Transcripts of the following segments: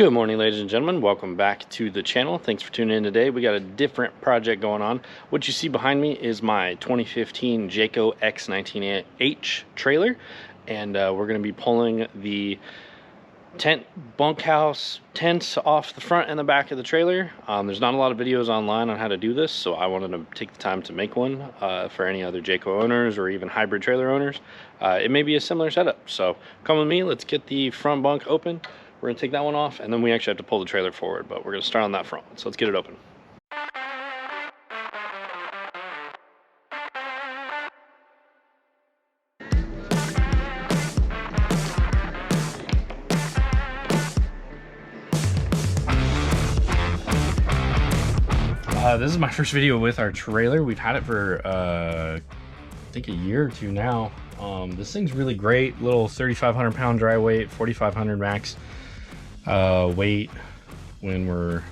Good morning, ladies and gentlemen. Welcome back to the channel. Thanks for tuning in today. We got a different project going on. What you see behind me is my 2015 Jayco X19H trailer, and we're going to be pulling the tent bunkhouse tents off the front and the back of the trailer. There's not a lot of videos online on how to do this, so I wanted to take the time to make one for any other Jayco owners or even hybrid trailer owners. It may be a similar setup, so come with me. Let's get the front bunk open. We're gonna take that one off, and then we actually have to pull the trailer forward, but we're gonna start on that front. So let's get it open. This is my first video with our trailer. We've had it for I think a year or two now. This thing's really great. Little 3,500 pound dry weight, 4,500 max weight when we're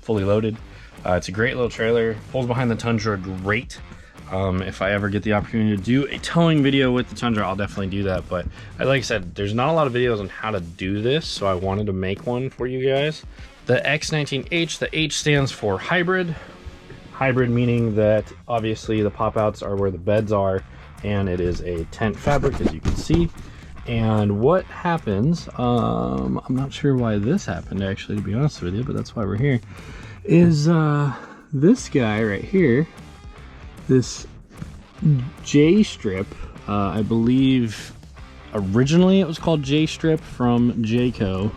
fully loaded. It's a great little trailer. Pulls behind the Tundra great. If I ever get the opportunity to do a towing video with the Tundra, I'll definitely do that. But like I said, there's not a lot of videos on how to do this, so I wanted to make one for you guys. The X19H, the H stands for hybrid. Hybrid meaning that obviously the pop outs are where the beds are, and it is a tent fabric, as you can see. And what happens, I'm not sure why this happened actually, to be honest with you, but that's why we're here, is this guy right here, this J-strip. I believe originally it was called J-strip from Jayco,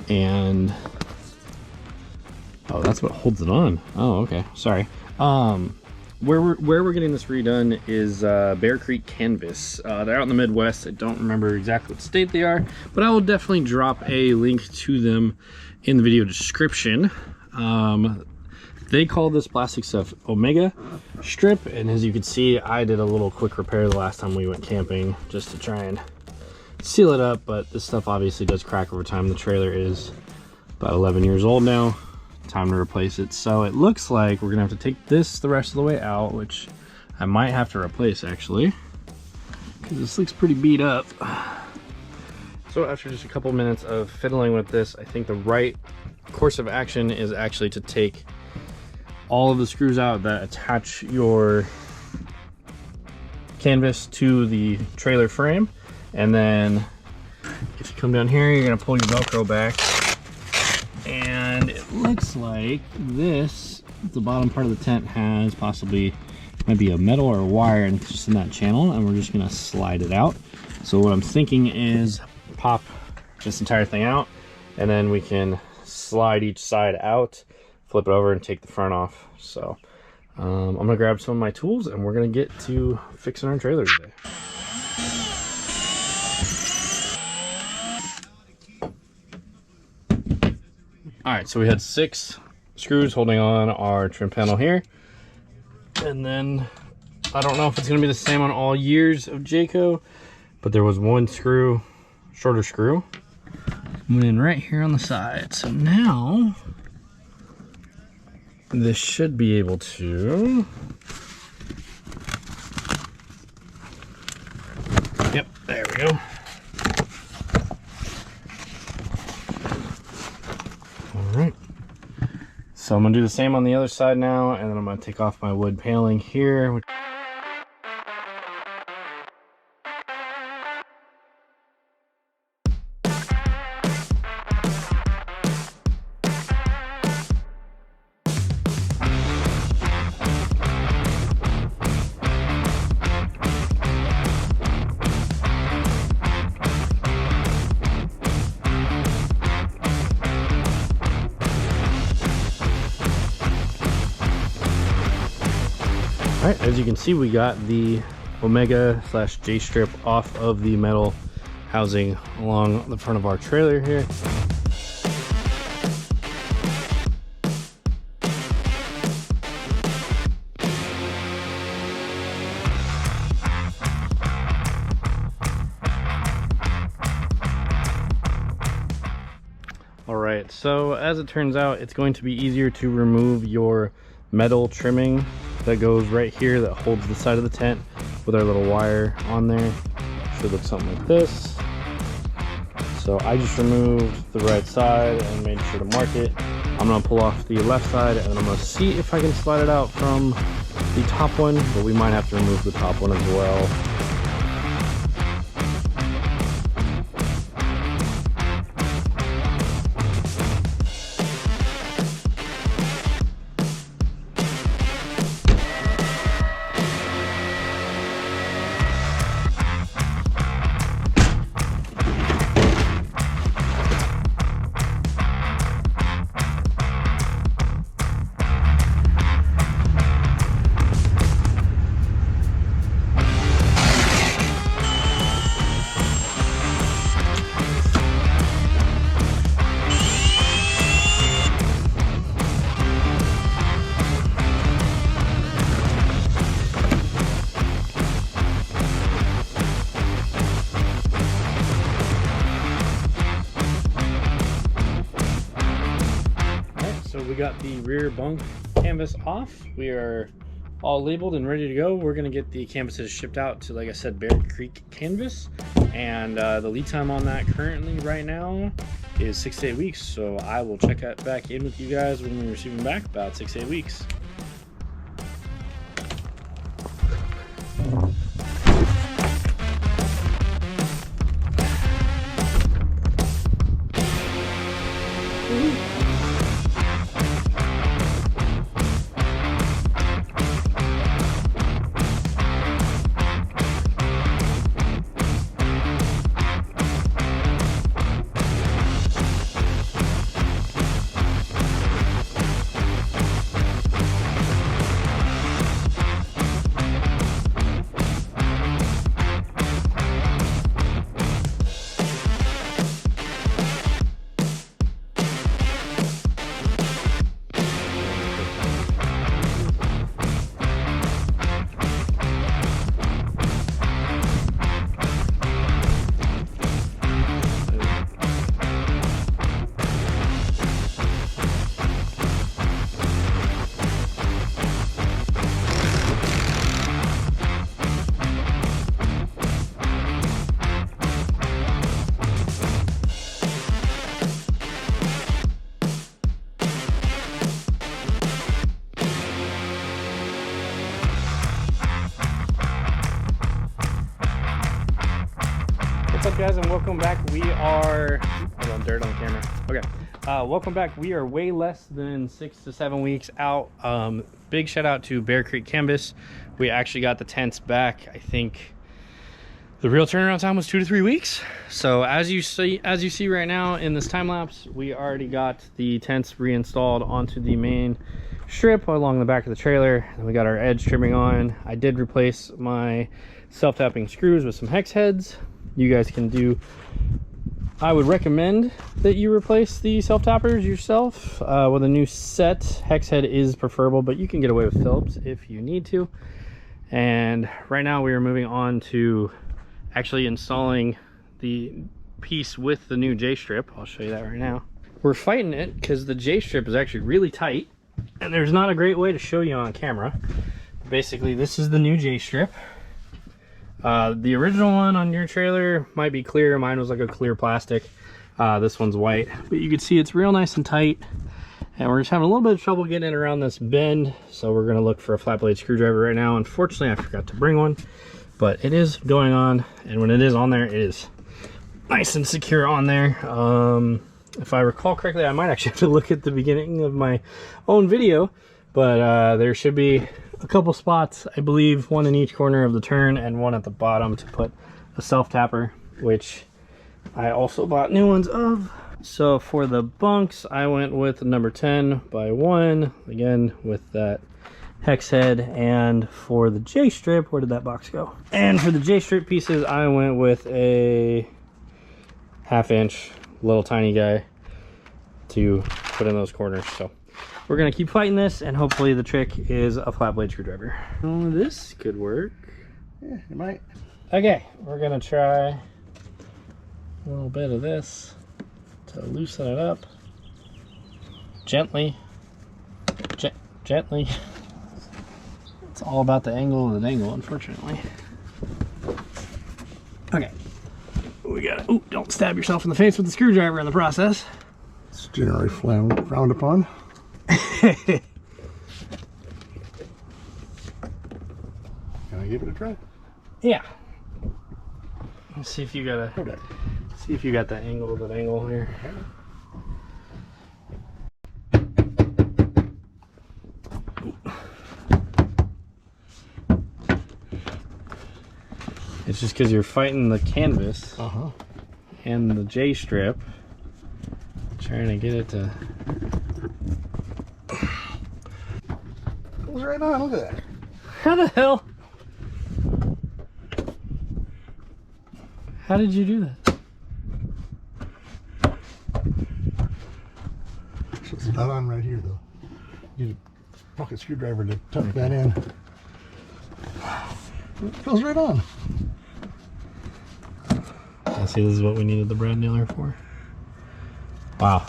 and oh, that's what holds it on. Oh, okay, sorry. Where we're getting this redone is Bear Creek Canvas. They're out in the Midwest. I don't remember exactly what state they are, but I will definitely drop a link to them in the video description. They call this plastic stuff Omega strip, and as you can see, I did a little quick repair the last time we went camping just to try and seal it up, but this stuff obviously does crack over time. The trailer is about 11 years old now. Time to replace it. So it looks like we're gonna have to take this the rest of the way out, which I might have to replace actually, because this looks pretty beat up. So after just a couple minutes of fiddling with this, I think the right course of action is actually to take all of the screws out that attach your canvas to the trailer frame, and then if you come down here, you're gonna pull your Velcro back. And it looks like this, the bottom part of the tent has possibly, might be a metal or a wire, and it's just in that channel, and we're just gonna slide it out. So what I'm thinking is pop this entire thing out, and then we can slide each side out, flip it over, and take the front off. So I'm gonna grab some of my tools, and we're gonna get to fixing our trailer today. All right, so we had 6 screws holding on our trim panel here. And then, I don't know if it's gonna be the same on all years of Jayco, but there was one screw, shorter screw, went in right here on the side. So now, this should be able to, yep, there we go. Alright, so I'm going to do the same on the other side now, and then I'm going to take off my wood paneling here. Alright, as you can see, we got the Omega / J-strip off of the metal housing along the front of our trailer here. Alright, so as it turns out, it's going to be easier to remove your metal trimming that goes right here that holds the side of the tent with our little wire on there. Should look something like this. So I just removed the right side and made sure to mark it. I'm gonna pull off the left side and I'm gonna see if I can slide it out from the top one, but we might have to remove the top one as well. We got the rear bunk canvas off. We are all labeled and ready to go. We're gonna get the canvases shipped out to, like I said, Bear Creek Canvas, and the lead time on that currently right now is 6 to 8 weeks. So I will check back in with you guys when we receive them back, about 6 to 8 weeks. What's up, guys, and welcome back. We are dirt on the camera. Okay, welcome back. We are way less than 6 to 7 weeks out. Big shout out to Bear Creek Canvas. We actually got the tents back. I think the real turnaround time was 2 to 3 weeks. So as you see right now in this time lapse, we already got the tents reinstalled onto the main strip along the back of the trailer, and we got our edge trimming on. I did replace my self-tapping screws with some hex heads. You guys can do, I would recommend that you replace the self-tappers yourself with a new set. Hex head is preferable, but you can get away with Phillips if you need to. And right now we are moving on to actually installing the piece with the new J-strip. I'll show you that right now. We're fighting it because the J-strip is actually really tight, and there's not a great way to show you on camera. Basically, this is the new J-strip. The original one on your trailer might be clear. Mine was like a clear plastic. This one's white, but you can see it's real nice and tight, and we're just having a little bit of trouble getting it around this bend. So we're going to look for a flat blade screwdriver right now. Unfortunately, I forgot to bring one, but it is going on, and when it is on there, it is nice and secure on there. If I recall correctly, I might actually have to look at the beginning of my own video, but there should be a couple spots, I believe, one in each corner of the turn and one at the bottom to put a self-tapper, which I also bought new ones of. So for the bunks, I went with number 10 by 1, again with that hex head. And for the J-strip, where did that box go? And for the J-strip pieces, I went with a 1/2 inch little tiny guy to put in those corners. So we're gonna keep fighting this, and hopefully the trick is a flat blade screwdriver. Oh, this could work. Yeah, it might. Okay, we're gonna try a little bit of this to loosen it up. Gently. Gently. It's all about the angle of the dangle, unfortunately. Okay, we got it. Oh, don't stab yourself in the face with the screwdriver in the process. It's generally frowned upon. Can I give it a try? Yeah. Let's see if you got that angle here. It's just because you're fighting the canvas and the J strip, trying to get it to. It was right on. Look at that. How the hell? How did you do that? So it's not on right here though. Use a pocket screwdriver to tuck that in. It goes right on. See, this is what we needed the brad nailer for. Wow.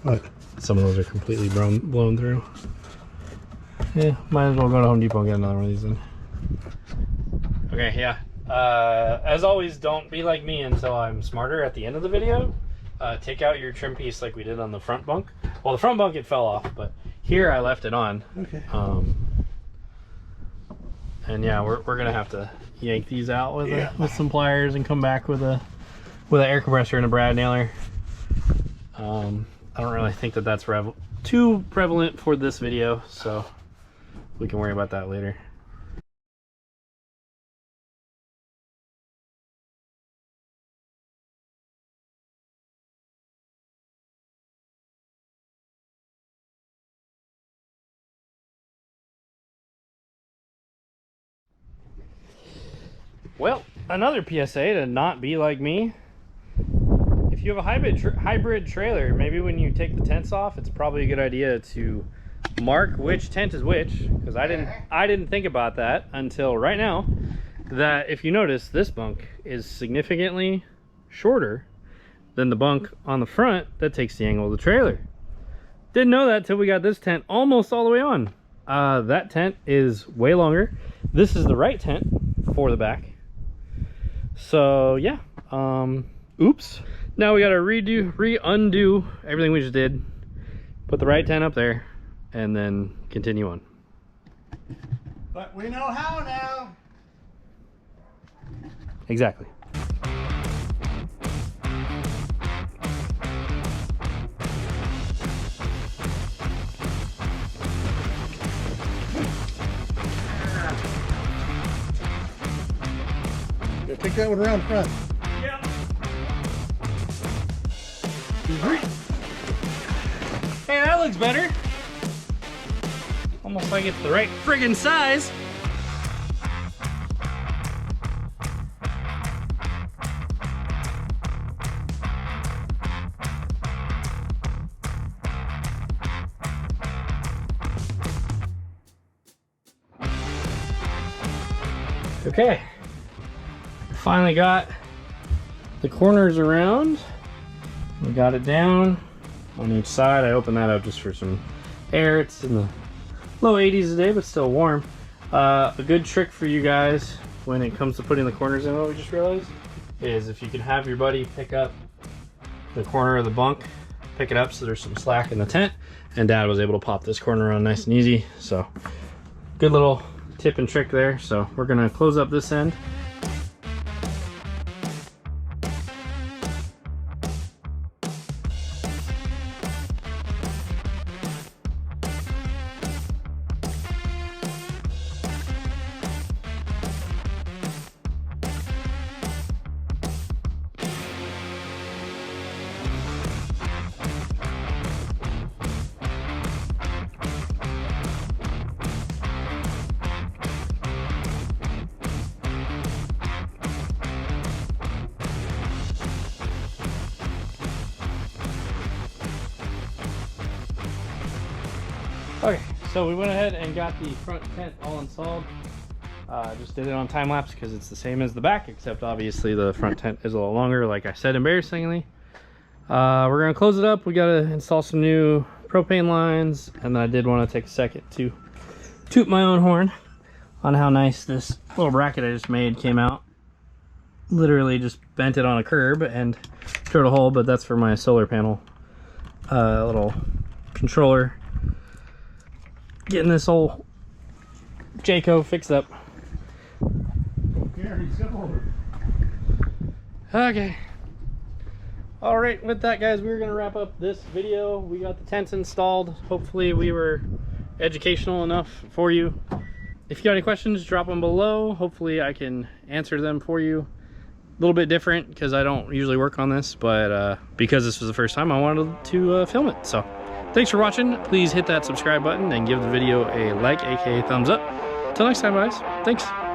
What? Some of those are completely blown through. Yeah, might as well go to Home Depot and get another one of these then. Okay, yeah. As always, don't be like me until I'm smarter at the end of the video. Take out your trim piece like we did on the front bunk. Well, the front bunk, it fell off, but here I left it on. Okay. And yeah, we're gonna have to yank these out with some pliers and come back with an air compressor and a brad nailer. I don't really think that that's too prevalent for this video, so we can worry about that later. Well, another PSA to not be like me. If you have a hybrid trailer, maybe when you take the tents off, it's probably a good idea to mark which tent is which, because I didn't think about that until right now. That if you notice, this bunk is significantly shorter than the bunk on the front that takes the angle of the trailer. Didn't know that till we got this tent almost all the way on. That tent is way longer. This is the right tent for the back. So yeah, oops. Now we gotta undo everything we just did, put the right tent up there, and then continue on. But we know how now. Exactly. Take that one around front. Yeah. Hey, that looks better. Almost like it's the right friggin' size. Okay. Finally got the corners around. We got it down on each side. I opened that up just for some air. It's in the low 80s today, but still warm. A good trick for you guys when it comes to putting the corners in, what we just realized, is if you can have your buddy pick up the corner of the bunk, pick it up so there's some slack in the tent, and Dad was able to pop this corner on nice and easy. So good little tip and trick there. So we're gonna close up this end. Okay, so we went ahead and got the front tent all installed. Just did it on time lapse because it's the same as the back, except obviously the front tent is a little longer, like I said, embarrassingly. We're gonna close it up. We gotta install some new propane lines, and I did want to take a second to toot my own horn on how nice this little bracket I just made came out. literally just bent it on a curb and drilled a hole, but that's for my solar panel little controller. Getting this whole Jayco fixed up. Okay. All right, with that, guys, we're gonna wrap up this video. We got the tents installed. Hopefully we were educational enough for you. If you got any questions, drop them below. Hopefully I can answer them for you. A little bit different because I don't usually work on this, but because this was the first time, I wanted to film it. So thanks for watching. Please hit that subscribe button and give the video a like, aka thumbs up. Till next time, guys. Thanks.